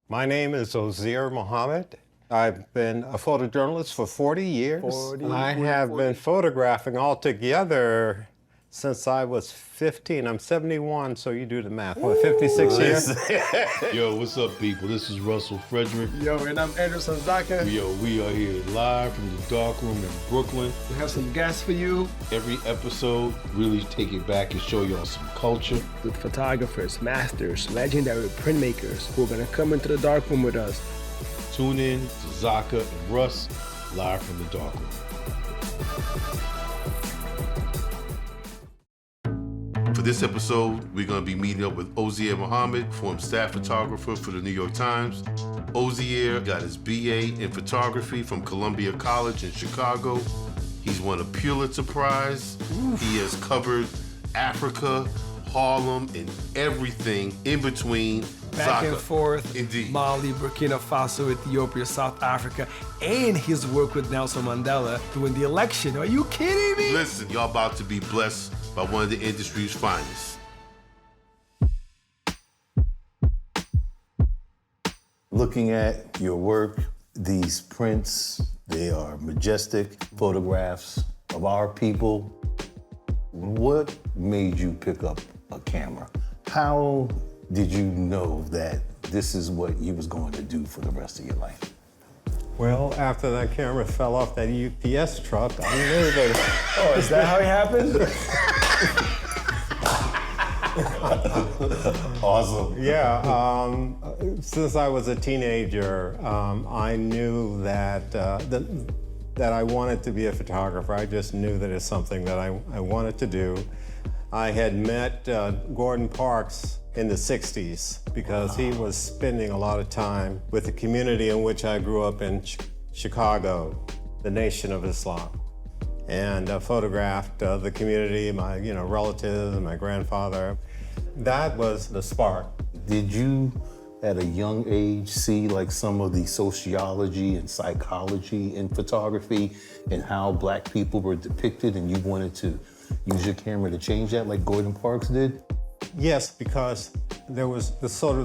My name is Osier Muhammad. I've been a photojournalist for 40 years. I have been photographing altogether since I was 15. I'm 71, so you do the math. What, 56 years? Yo, what's up, people? This is Russell Frederick. Yo, and I'm Anderson Zaka. Yo, we are here live from the dark room in Brooklyn. We have some guests for you. Every episode, really take it back and show y'all some culture. With photographers, masters, legendary printmakers who are gonna come into the dark room with us. Tune in to Zaka and Russ, live from the dark room. For this episode, we're going to be meeting up with Osier Muhammad, former staff photographer for the New York Times. Osier got his BA in photography from Columbia College in Chicago. He's won a Pulitzer Prize. He has covered Africa, Harlem, and everything in between. Back Zaka. and forth. Indeed. Mali, Burkina Faso, Ethiopia, South Africa, and his work with Nelson Mandela during the election. Are you kidding me? Listen, y'all about to be blessed by one of the industry's finest. Looking at your work, these prints, they are majestic photographs of our people. What made you pick up a camera? How did you know that this is what you was going to do for the rest of your life? Well, after that camera fell off that UPS truck, I knew that. Oh, is that how it happened? Awesome. Yeah, since I was a teenager, I knew that that I wanted to be a photographer. I just knew that it's something that I wanted to do. I had met Gordon Parks in the 60s because he was spending a lot of time with the community in which I grew up in Chicago, the Nation of Islam, and photographed the community, my relatives, and my grandfather. That was the spark. Did you, at a young age, see like some of the sociology and psychology in photography and how Black people were depicted, and you wanted to use your camera to change that like Gordon Parks did? Yes, because there was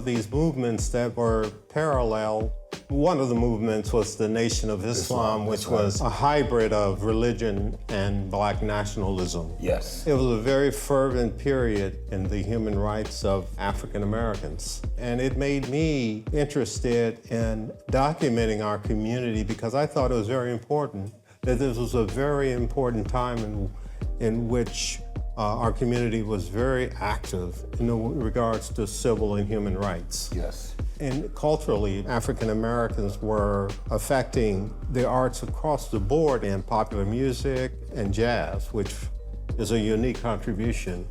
these movements that were parallel. One of the movements was the Nation of Islam, which was a hybrid of religion and Black nationalism. Yes. It was a very fervent period in the human rights of African Americans. And it made me interested in documenting our community because I thought it was very important that this was a very important time in which our community was very active in regards to civil and human rights. Yes. And culturally, African Americans were affecting the arts across the board in popular music and jazz, which is a unique contribution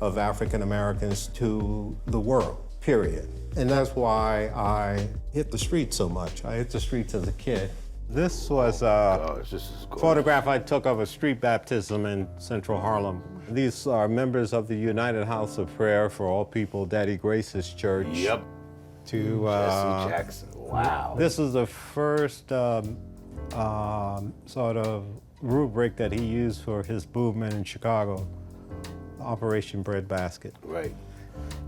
of African Americans to the world, period. And that's why I hit the streets so much. I hit the streets as a kid. This was a photograph I took of a street baptism in Central Harlem. These are members of the United House of Prayer for All People, Daddy Grace's church. Yep. To Jesse Jackson. Wow. This is the first sort of rubric that he used for his movement in Chicago, Operation Breadbasket. Right.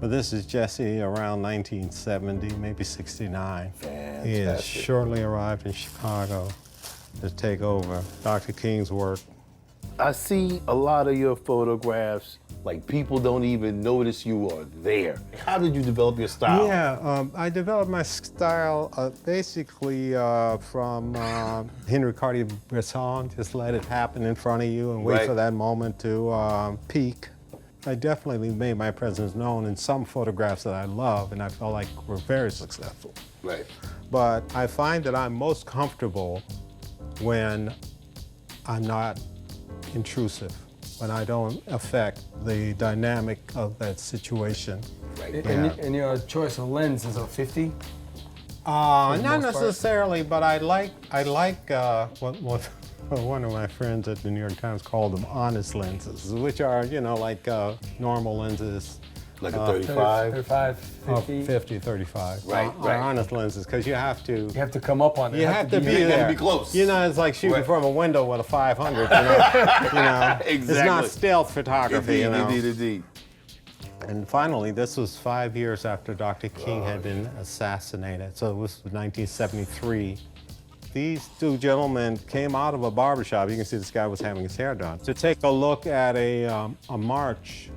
But this is Jesse around 1970, maybe 69. Fantastic. He had shortly arrived in Chicago to take over Dr. King's work. I see a lot of your photographs, like people don't even notice you are there. How did you develop your style? Yeah, I developed my style basically from Henry Cartier-Bresson. Just let it happen in front of you and wait for that moment to peak. I definitely made my presence known in some photographs that I love and I felt like were very successful. Right. But I find that I'm most comfortable when I'm not intrusive, when I don't affect the dynamic of that situation. Right. Yeah. And your choice of lens is a 50? Not most part? necessarily, but I like what one of my friends at the New York Times called them honest lenses, which are, like normal lenses. Like a 35? 35, 50. 50, 35. Right, Are honest lenses, because you have to. You have to come up on it. You have to be You there. have to be close. It's like shooting from a window with a 500. It's Exactly. not stealth photography. Indeed. And finally, this was 5 years after Dr. King had been assassinated. So it was 1973. These two gentlemen came out of a barbershop. You can see this guy was having his hair done to take a look at a march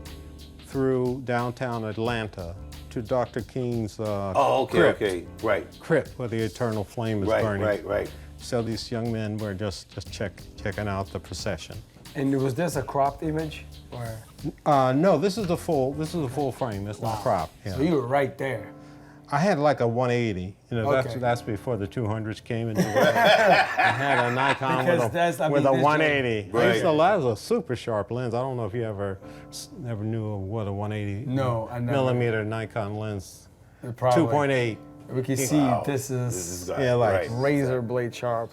through downtown Atlanta to Dr. King's crypt, right. crypt where the eternal flame is burning. Right. So these young men were just checking out the procession. And was this a cropped image? Or? No, this is the full frame. It's not cropped. Yeah. So you were right there. I had like a 180. You know, Okay. that's before the 200s came into the world. I had a Nikon with a 180. Right. I used to that was a super sharp lens. I don't know if you ever knew what a 180 No, I never. millimeter Nikon lens. Probably. 2.8. We can see this is Yeah, like razor blade sharp.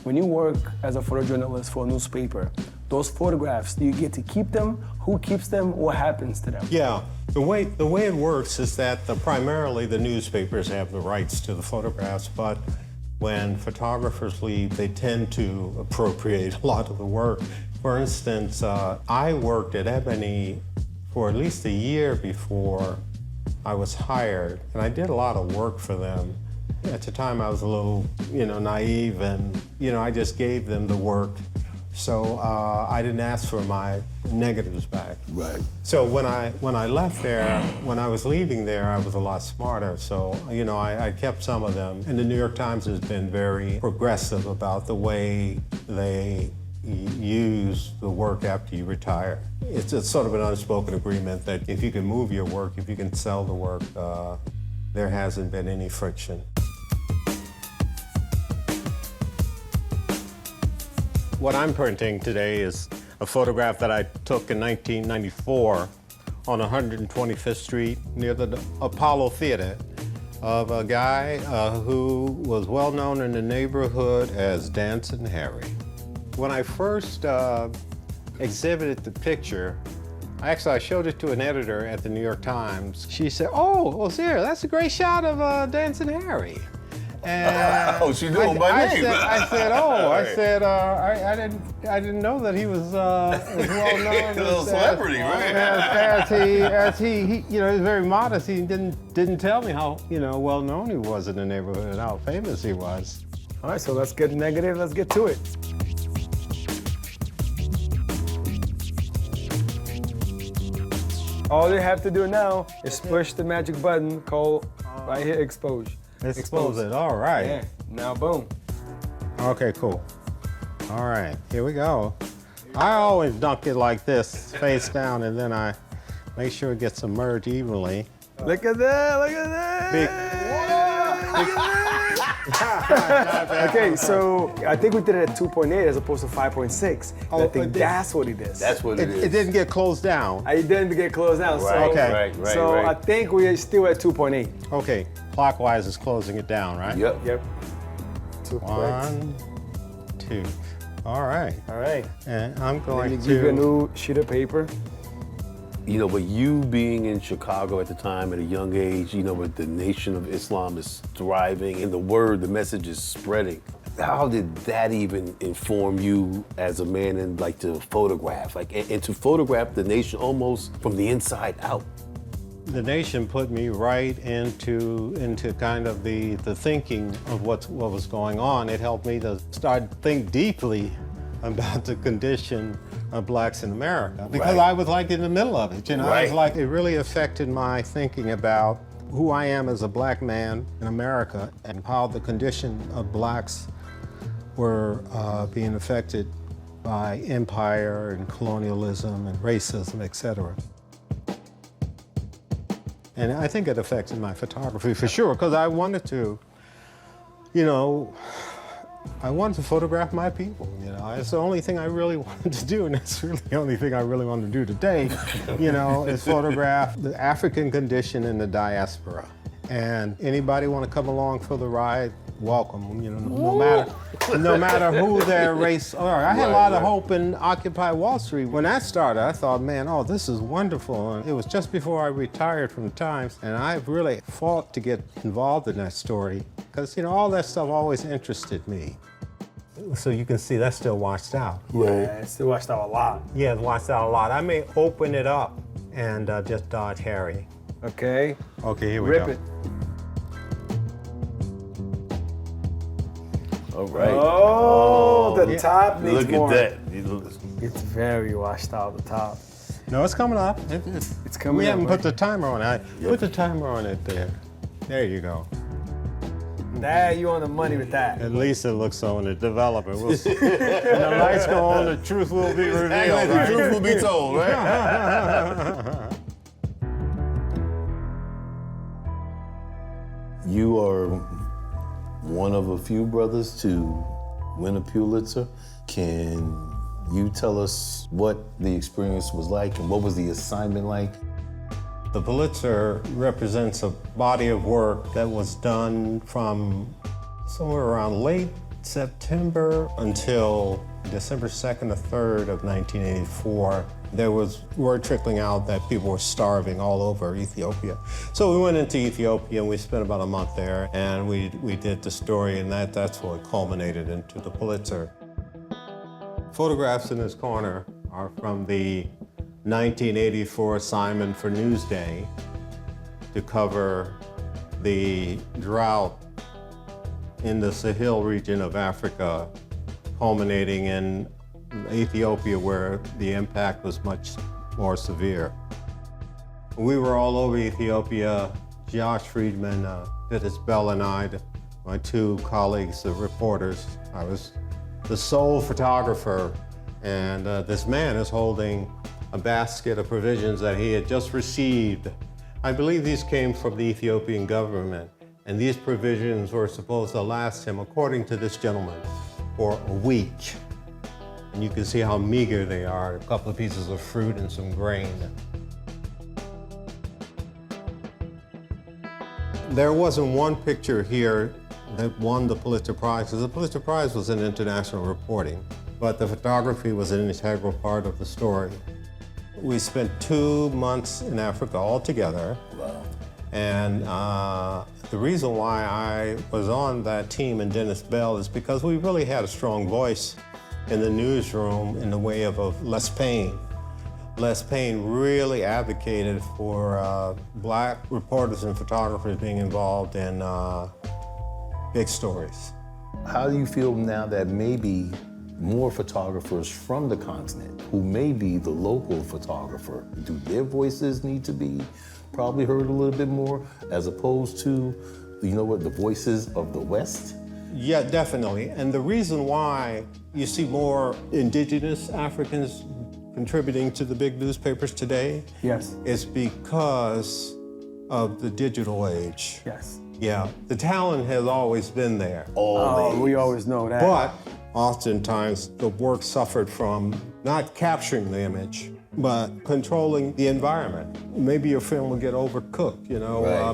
When you work as a photojournalist for a newspaper, those photographs, do you get to keep them? Who keeps them? What happens to them? Yeah, the way it works is that primarily the newspapers have the rights to the photographs, but when photographers leave, they tend to appropriate a lot of the work. For instance, I worked at Ebony for at least a year before I was hired, and I did a lot of work for them. At the time, I was a little, naive, and I just gave them the work. So I didn't ask for my negatives back. Right. So when I left there, when I was leaving there, I was a lot smarter. So I kept some of them. And the New York Times has been very progressive about the way they use the work after you retire. It's sort of an unspoken agreement that if you can move your work, if you can sell the work, there hasn't been any friction. What I'm printing today is a photograph that I took in 1994 on 125th Street near the Apollo Theater of a guy who was well known in the neighborhood as Dancing Harry. When I first exhibited the picture, I showed it to an editor at the New York Times. She said, "Oh, Osier, that's a great shot of Dancing Harry." And she knew him by name. I didn't know that he was as well known. A little celebrity, right? As he he was very modest. He didn't tell me how well known he was in the neighborhood and how famous he was. All right, so let's get negative. Let's get to it. All you have to do now is push the magic button called right here, expose. Expose it. All right. Yeah. Now, boom. Okay, cool. All right, here we go. I always dunk it like this, face down, and then I make sure it gets submerged evenly. Look at that! Look at that! Okay, so I think we did it at 2.8 as opposed to 5.6. I think that's what it is. That's what it is. It didn't get closed down. I didn't get closed down. Right, so, right. So I think we're still at 2.8. Okay, clockwise is closing it down, right? Yep. 2.8. 1, 2. All right. All right. And I'm Let going me to give you a new sheet of paper. But you being in Chicago at the time at a young age, but the Nation of Islam is thriving and the message is spreading. How did that even inform you as a man and to photograph, and to photograph the nation almost from the inside out? The Nation put me right into kind of the thinking of what was going on. It helped me to think deeply about the condition of blacks in America because I was in the middle of it. I was it really affected my thinking about who I am as a black man in America and how the condition of blacks were being affected by empire and colonialism and racism, etc. And I think it affected my photography for sure, because I wanted to, I wanted to photograph my people. It's the only thing I really wanted to do, and that's really the only thing I really want to do today, is photograph the African condition in the diaspora. And anybody want to come along for the ride, welcome. No matter who their race are. I had a lot of hope in Occupy Wall Street. When that started, I thought, man, this is wonderful. And it was just before I retired from the Times, and I really fought to get involved in that story because all that stuff always interested me. So you can see that's still washed out. Yeah, it's still washed out a lot. Yeah, it's washed out a lot. I may open it up and just dot Harry. Okay. Okay, here we Rip go. it. All right. Oh, the yeah. top needs Look more. at that. It's very washed out, the top. No, it's coming up. It's coming We up, haven't right? put the timer on it. Put the timer on it there. There you go. Dad, you on the money with that. At least it looks so in the development. We'll see. When the lights go on, the truth will be revealed. The Right? truth will be told, right? You are one of a few brothers to win a Pulitzer. Can you tell us what the experience was like and what was the assignment like? The Pulitzer represents a body of work that was done from somewhere around late September until December 2nd or 3rd of 1984. There was word trickling out that people were starving all over Ethiopia. So we went into Ethiopia and we spent about a month there, and we did the story, and that's what culminated into the Pulitzer. Photographs in this corner are from the 1984 assignment for Newsday to cover the drought in the Sahel region of Africa, culminating in Ethiopia, where the impact was much more severe. We were all over Ethiopia. Josh Friedman, Dennis Bell, and I, my two colleagues, the reporters. I was the sole photographer, and this man is holding a basket of provisions that he had just received. I believe these came from the Ethiopian government, and these provisions were supposed to last him, according to this gentleman, for a week. And you can see how meager they are, a couple of pieces of fruit and some grain. There wasn't one picture here that won the Pulitzer Prize, because the Pulitzer Prize was in international reporting, but the photography was an integral part of the story. We spent 2 months in Africa all together. Wow. And the reason why I was on that team and Dennis Bell is because we really had a strong voice in the newsroom in the way of Les Payne. Les Payne really advocated for black reporters and photographers being involved in big stories. How do you feel now that maybe more photographers from the continent who may be the local photographer, do their voices need to be probably heard a little bit more as opposed to, the voices of the West? Yeah, definitely. And the reason why you see more indigenous Africans contributing to the big newspapers today Yes. is because of the digital age. Yes. Yeah, the talent has always been there. Oh, we always know that. But oftentimes the work suffered from not capturing the image, but controlling the environment. Maybe your film will get overcooked,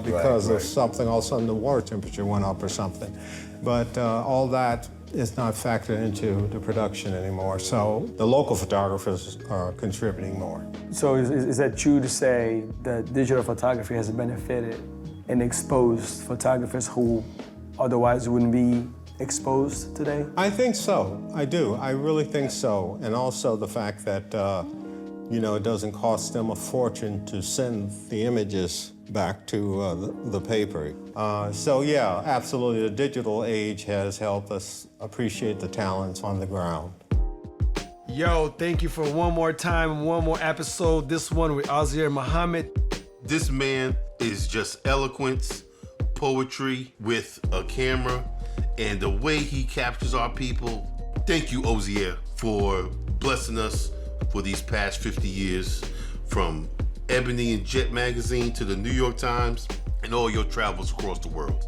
because of something, all of a sudden the water temperature went up or something. But all that is not factored into the production anymore. So the local photographers are contributing more. So is that true to say that digital photography has benefited and exposed photographers who otherwise wouldn't be exposed today? I think so. I do. I really think so. And also the fact that, it doesn't cost them a fortune to send the images back to the paper. So yeah, absolutely. The digital age has helped us appreciate the talents on the ground. Yo, thank you for one more time, one more episode. This one with Ozzier Muhammad. This man is just eloquence, poetry with a camera, and the way he captures our people. Thank you, Ozzier, for blessing us for these past 50 years, from Ebony and Jet magazine to the New York Times and all your travels across the world.